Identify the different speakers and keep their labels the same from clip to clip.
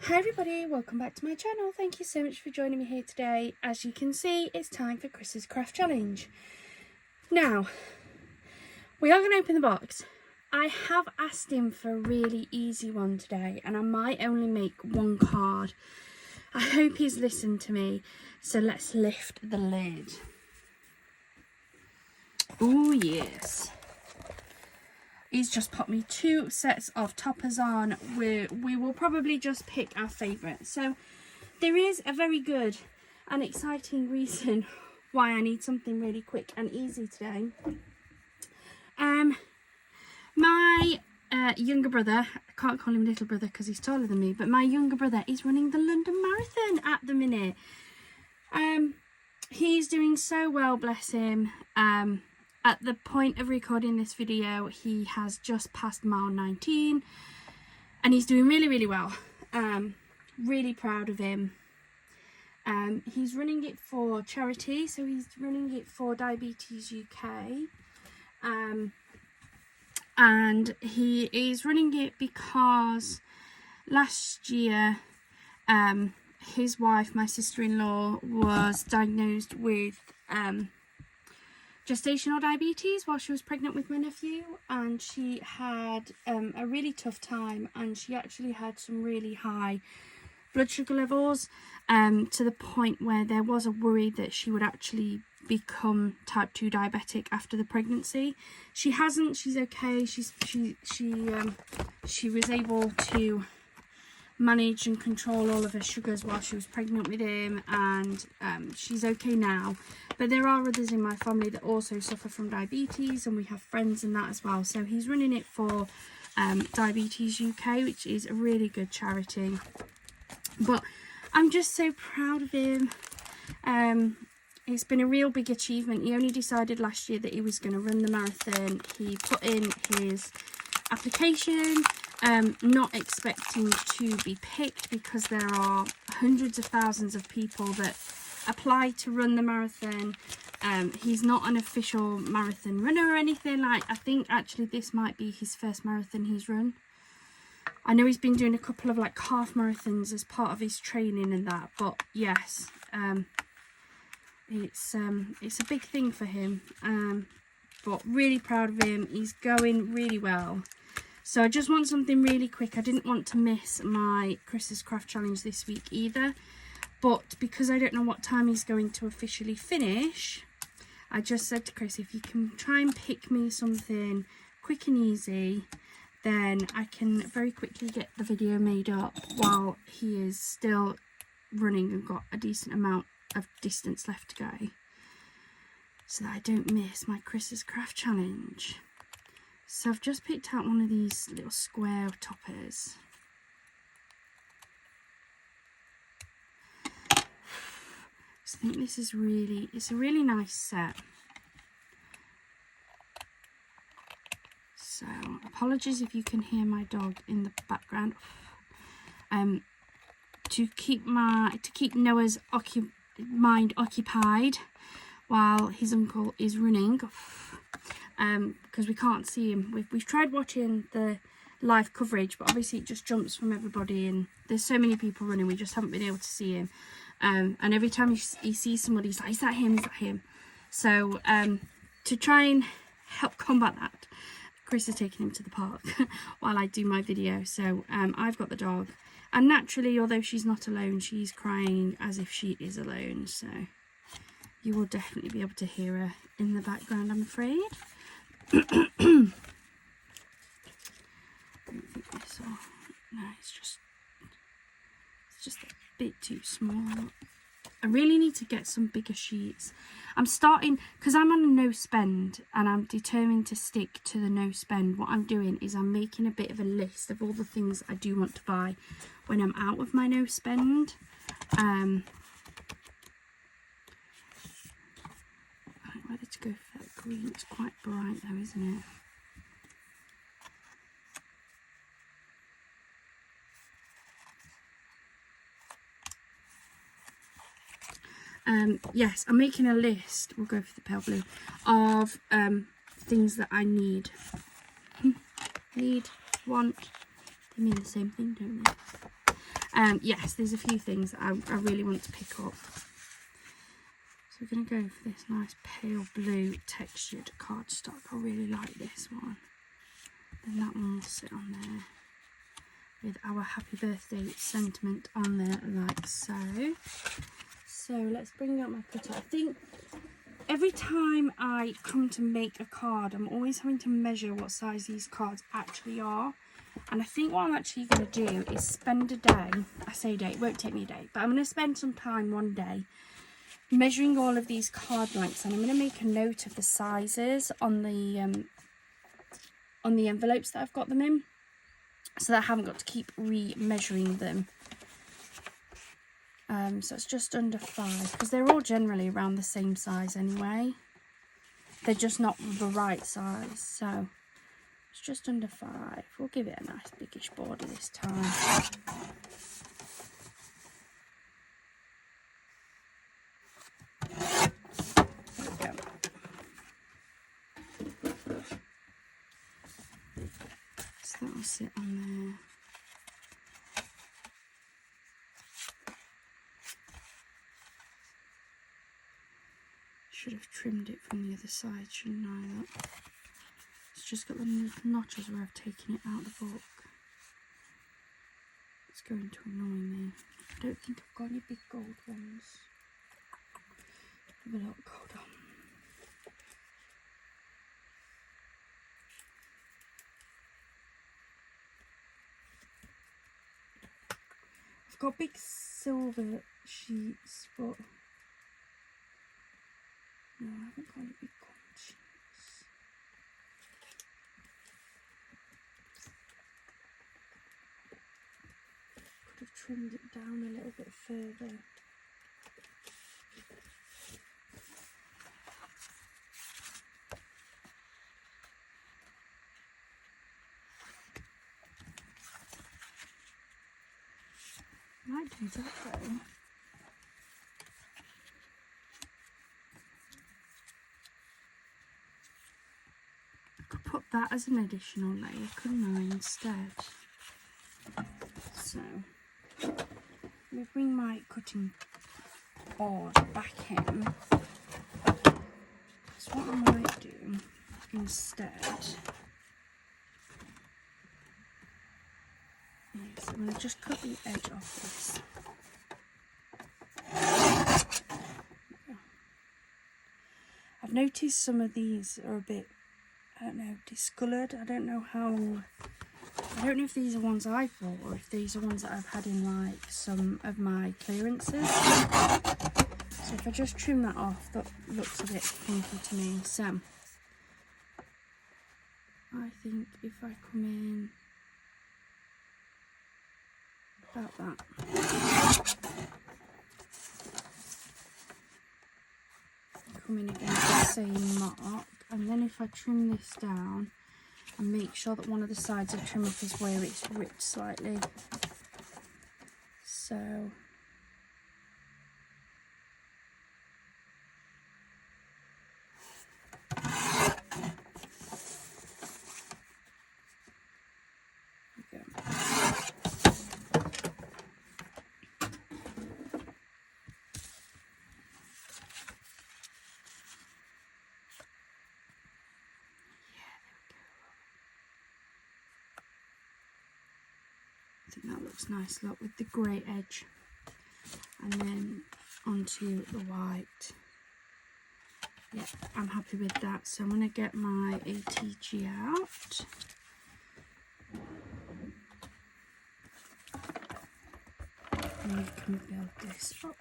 Speaker 1: Hi everybody, welcome back to my channel. Thank you so much for joining me here today. As you can see, it's time for Chris's craft challenge. Now, we are going to open the box. I have asked him for a really easy one today, and I might only make one card. I hope he's listened to me, so let's lift the lid. Oh yes. He's just popped me 2 sets of toppers on. We will probably just pick our favourite. So there is a very good and exciting reason why I need something really quick and easy today. My younger brother, I can't call him little brother because he's taller than me, but my younger brother is running the London Marathon at the minute. He's doing so well, bless him. At the point of recording this video, he has just passed mile 19 and he's doing really well. Really proud of him. He's running it for charity, so he's running it for Diabetes UK. And he is running it because last year his wife, my sister-in-law, was diagnosed with gestational diabetes while she was pregnant with my nephew, and she had a really tough time, and she actually had some really high blood sugar levels to the point where there was a worry that she would actually become type 2 diabetic after the pregnancy. She hasn't. She's okay. She was able to manage and control all of her sugars while she was pregnant with him, and she's okay now. But there are others in my family that also suffer from diabetes, and we have friends in that as well. So he's running it for Diabetes UK, which is a really good charity. But I'm just so proud of him. It's been a real big achievement. He only decided last year that he was going to run the marathon. He put in his application, not expecting to be picked because there are hundreds of thousands of people that apply to run the marathon. He's not an official marathon runner or anything. I think actually this might be his first marathon he's run. I know he's been doing a couple of half marathons as part of his training and that, but yes, it's a big thing for him. But really proud of him. He's going really well. So I just want something really quick. I didn't want to miss my Chris's craft challenge this week either, but because I don't know what time he's going to officially finish, I just said to Chris, if you can try and pick me something quick and easy, then I can very quickly get the video made up while he is still running and got a decent amount of distance left to go, so that I don't miss my Chris's craft challenge. So I've just picked out one of these little square toppers. I think this is it's a really nice set. So apologies if you can hear my dog in the background. To keep Noah's mind occupied while his uncle is running, because we can't see him. We've tried watching the live coverage, but obviously it just jumps from everybody, and there's so many people running, we just haven't been able to see him. And every time he sees somebody, he's like, is that him, is that him? So to try and help combat that, Chris is taking him to the park while I do my video. So I've got the dog, and naturally, although she's not alone, she's crying as if she is alone, so you will definitely be able to hear her in the background, I'm afraid. I don't think this will, no, it's just a bit too small. I really need to get some bigger sheets. I'm starting, because I'm on a no spend and I'm determined to stick to the no spend. What I'm doing is I'm making a bit of a list of all the things I do want to buy when I'm out of my no spend. I don't know whether to go for that green. It's quite bright though, isn't it? Yes, I'm making a list, we'll go for the pale blue, of things that I need. Want, they mean the same thing, don't they? Yes, there's a few things that I really want to pick up. So we're going to go for this nice pale blue textured cardstock. I really like this one. Then that one will sit on there with our happy birthday sentiment on there like so. So let's bring out my cutter. I think every time I come to make a card, I'm always having to measure what size these cards actually are. And I think what I'm actually going to do is spend a day, I say a day, it won't take me a day, but I'm going to spend some time one day measuring all of these card lengths, and I'm going to make a note of the sizes on the envelopes that I've got them in, so that I haven't got to keep re-measuring them. So it's just under 5, because they're all generally around the same size anyway. They're just not the right size, so it's just under 5. We'll give it a nice biggish border this time. So that will sit on there. Should have trimmed it from the other side, shouldn't I? Look. It's just got the notches where I've taken it out of the book. It's going to annoy me. I don't think I've got any big gold ones. Have a look, hold on. I've got big silver sheets, but no, I haven't got any big gold sheets. Could have trimmed it down a little bit further. Might do that though. I could put that as an additional layer, couldn't I, instead? So, we'll bring my cutting board back in. So what I might do instead is I'm going to just cut the edge off this. I've noticed some of these are a bit, I don't know, discoloured. I don't know if these are ones I've bought or if these are ones that I've had in like some of my clearances. So if I just trim that off, that looks a bit funky to me. So I think if I come in about that, come in against the same mark, and then if I trim this down and make sure that one of the sides I trim up is where it's ripped slightly. So there we go. I think that looks nice, look, with the grey edge, and then onto the white. Yeah, I'm happy with that. So I'm going to get my ATG out. And we can build this up.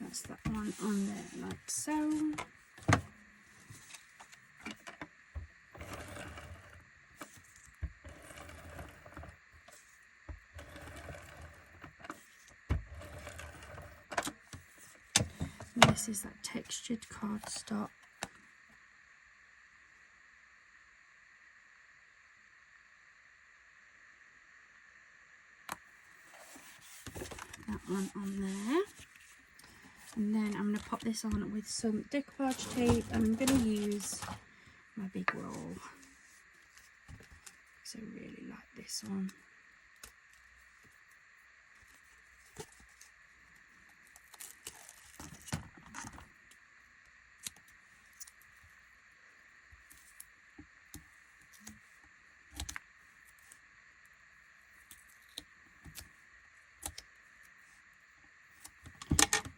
Speaker 1: That's that one on there like so. And this is that textured cardstock. one on there. And then I'm going to pop this on with some decoupage tape, and I'm going to use my big roll. So I really like this one.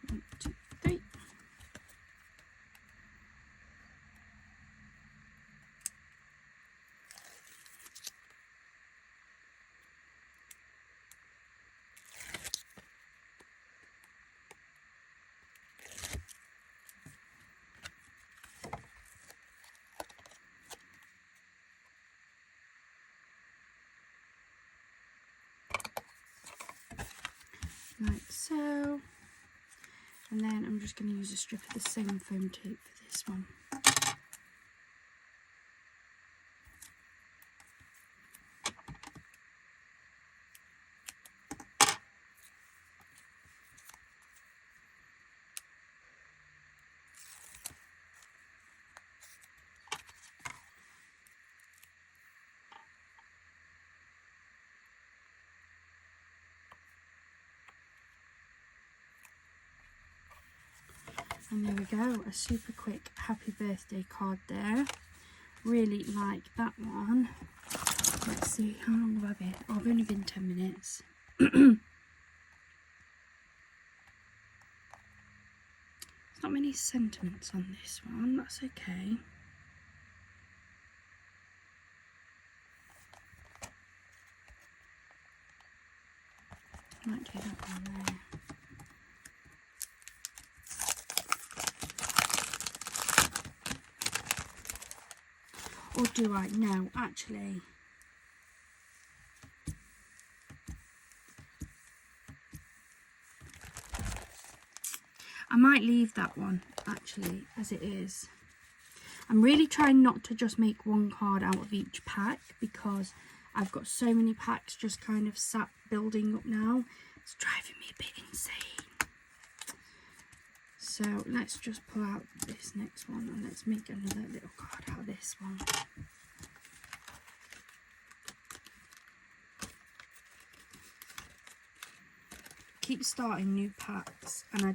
Speaker 1: One, two, three. Like so, and then I'm just going to use a strip of the same foam tape for this one. And there we go, a super quick happy birthday card there. Really like that one. Let's see, how long have I been? Oh, I've only been 10 minutes. There's not many sentiments on this one, that's okay. Might do that one there. Or do I? No, actually. I might leave that one, actually, as it is. I'm really trying not to just make one card out of each pack, because I've got so many packs just kind of sat building up now. It's driving me a bit insane. So let's just pull out this next one and let's make another little card out of this one. Keep starting new packs and I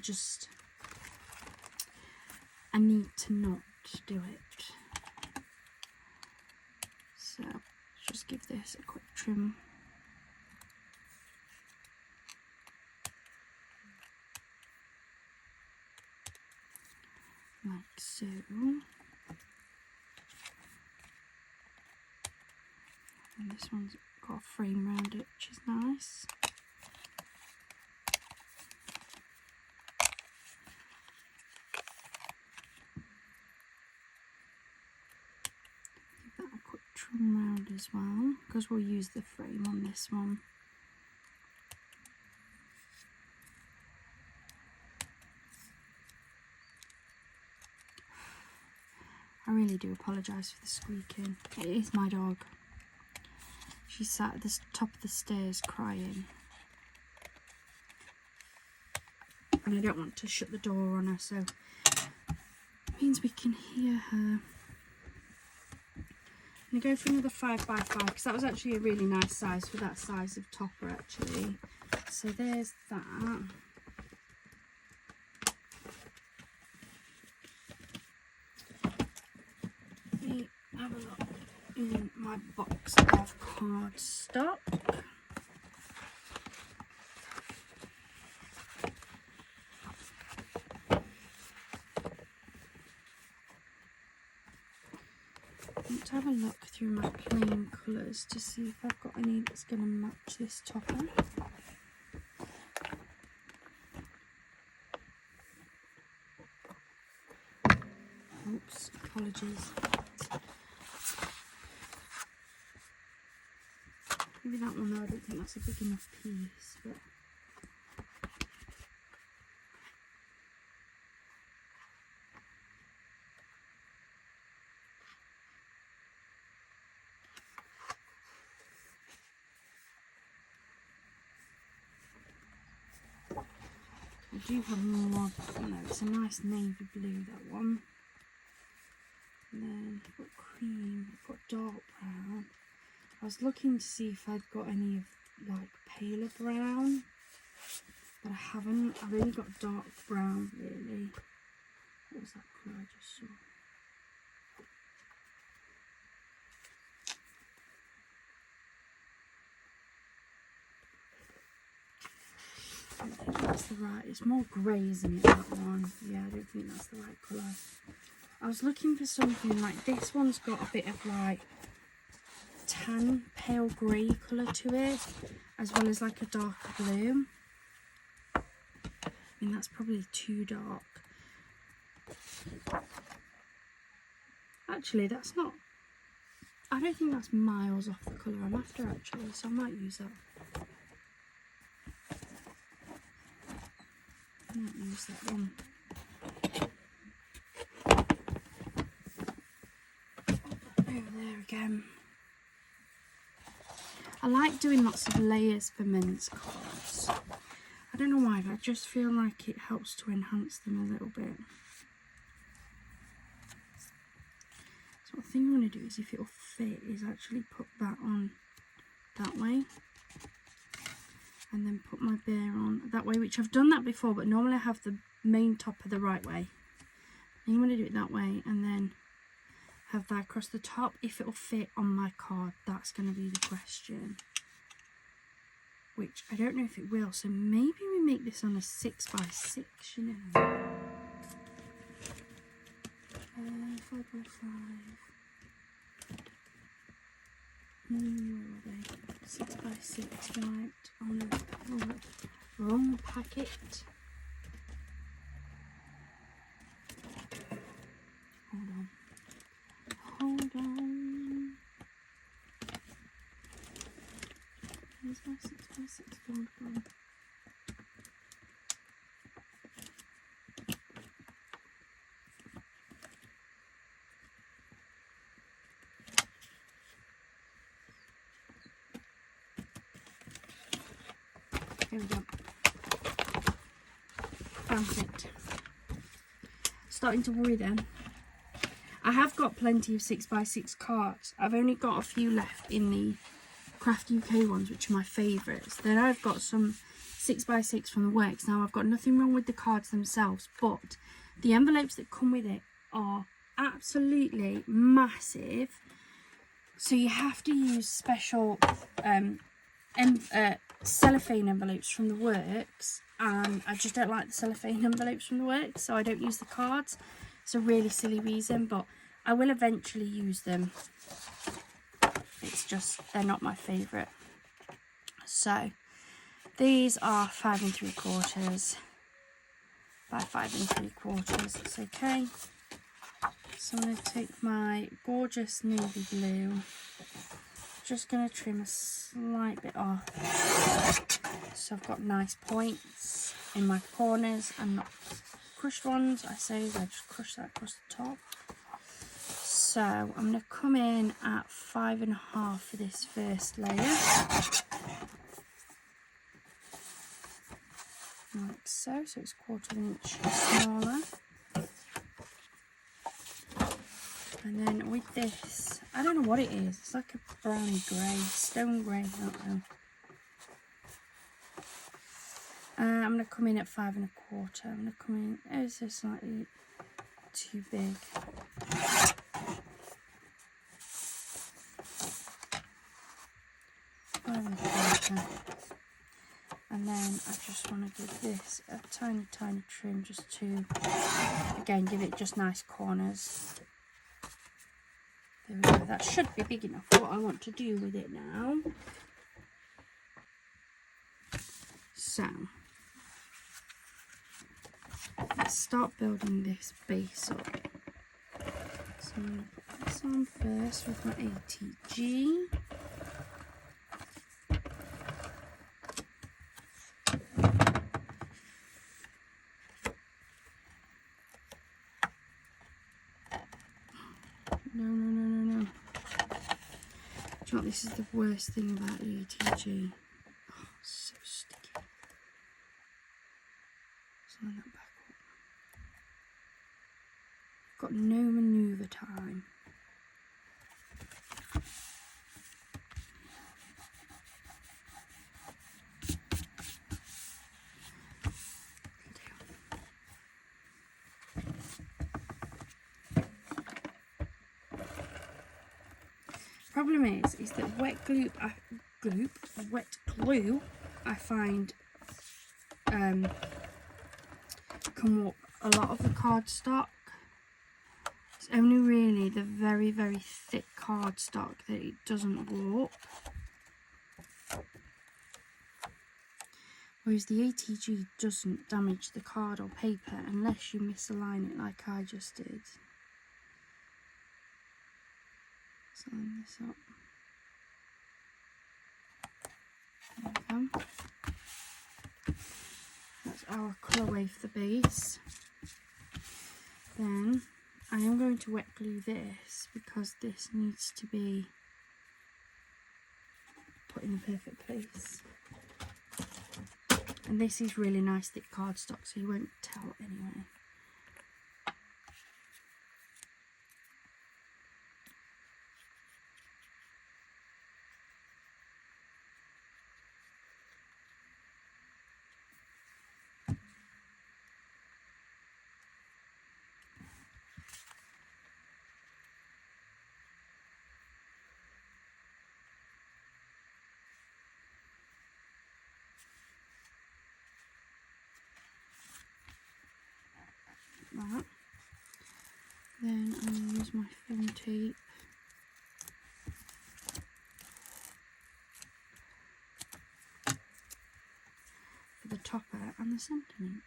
Speaker 1: need to not do it. So let's just give this a quick trim. Like so. And this one's got a frame around it, which is nice. Give that a quick trim round as well, because we'll use the frame on this one. I really do apologise for the squeaking. It is my dog. She sat at the top of the stairs crying. And I don't want to shut the door on her, so it means we can hear her. I'm going to go for another 5x5 because that was actually a really nice size for that size of topper actually. So there's that. Let me have a look in my box of cardstock. Let's have a look through my plain colours to see if I've got any that's going to match this topper. Oops, apologies. Maybe that one though, I don't think that's a big enough piece, but do have more. No, it's a nice navy blue, that one. And then I've got cream, I've got dark brown. I was looking to see if I'd got any of like paler brown, but I haven't. I've only got dark brown really. What was that colour I just saw? I don't think that's the right. It's more grey, isn't it, that one? Yeah, I don't think that's the right colour. I was looking for something like this one's got a bit of like tan, pale grey colour to it, as well as like a darker blue. I mean, that's probably too dark. Actually, that's not. I don't think that's miles off the colour I'm after, actually, so I might use that. I might use that one. Over there again. I like doing lots of layers for men's cards. I don't know why, but I just feel like it helps to enhance them a little bit. So what I think I'm going to do is, if it'll fit, is actually put that on that way. And then put my bear on that way, which I've done that before, but normally I have the main topper the right way. I think I'm going to do it that way, and then have that across the top. If it'll fit on my card, that's going to be the question, which I don't know if it will. So maybe we make this on a 6x6, you know, 5x5. Where are they? 6x6, right? Oh no, oh, wrong packet. Hold on. Hold on. Where's my 6x6 board gone? Here we go. Found it. Starting to worry then. I have got plenty of 6x6 cards. I've only got a few left in the Craft UK ones, which are my favourites. Then I've got some 6x6 from the works. Now, I've got nothing wrong with the cards themselves, but the envelopes that come with it are absolutely massive. So you have to use special cellophane envelopes from the works, and I just don't like the cellophane envelopes from the works, so I don't use the cards. It's a really silly reason, but I will eventually use them. It's just, they're not my favourite. So these are 5 3/4 by 5 3/4. It's okay. So I'm going to take my gorgeous navy blue. Just going to trim a slight bit off, so I've got nice points in my corners and not crushed ones. I just crush that across the top. So I'm going to come in at 5.5 for this first layer, like so. So it's 1/4 inch smaller. And then with this, I don't know what it is. It's like a browny grey, stone grey, I don't know. I'm going to come in at 5.25. I'm going to come in ever so slightly too big. And then I just want to give this a tiny, tiny trim, just to, again, give it just nice corners. There we go. That should be big enough for what I want to do with it now. So let's start building this base up. So I'm going to put this on first with my ATG. No. Do you know what, this is the worst thing about the ATG. Oh, it's so sticky. It's got no manoeuvre time. Problem is that wet glue I find can warp a lot of the cardstock. It's only really the very, very thick cardstock that it doesn't warp. Whereas the ATG doesn't damage the card or paper unless you misalign it like I just did. Let's line this up. There we go. That's our colourway for the base. Then I am going to wet glue this because this needs to be put in the perfect place. And this is really nice thick cardstock, so you won't tell anyway. That. Then I'm going to use my film tape for the topper and the sentiment.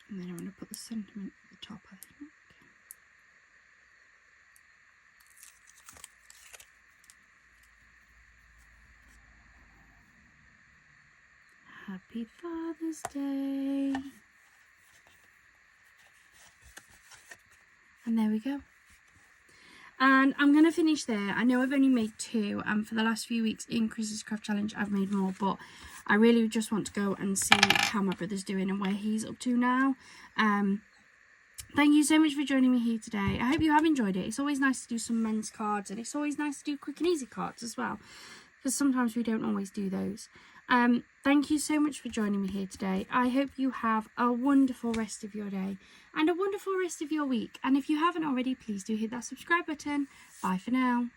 Speaker 1: And then I'm going to put the sentiment at the top, I think. Happy Father's Day. And there we go. And I'm going to finish there. I know I've only made 2, and for the last few weeks in Chris's Craft Challenge I've made more, but I really just want to go and see how my brother's doing and where he's up to now. Thank you so much for joining me here today. I hope you have enjoyed it. It's always nice to do some men's cards, and it's always nice to do quick and easy cards as well, because sometimes we don't always do those. Thank you so much for joining me here today. I hope you have a wonderful rest of your day and a wonderful rest of your week. And if you haven't already, please do hit that subscribe button. Bye for now.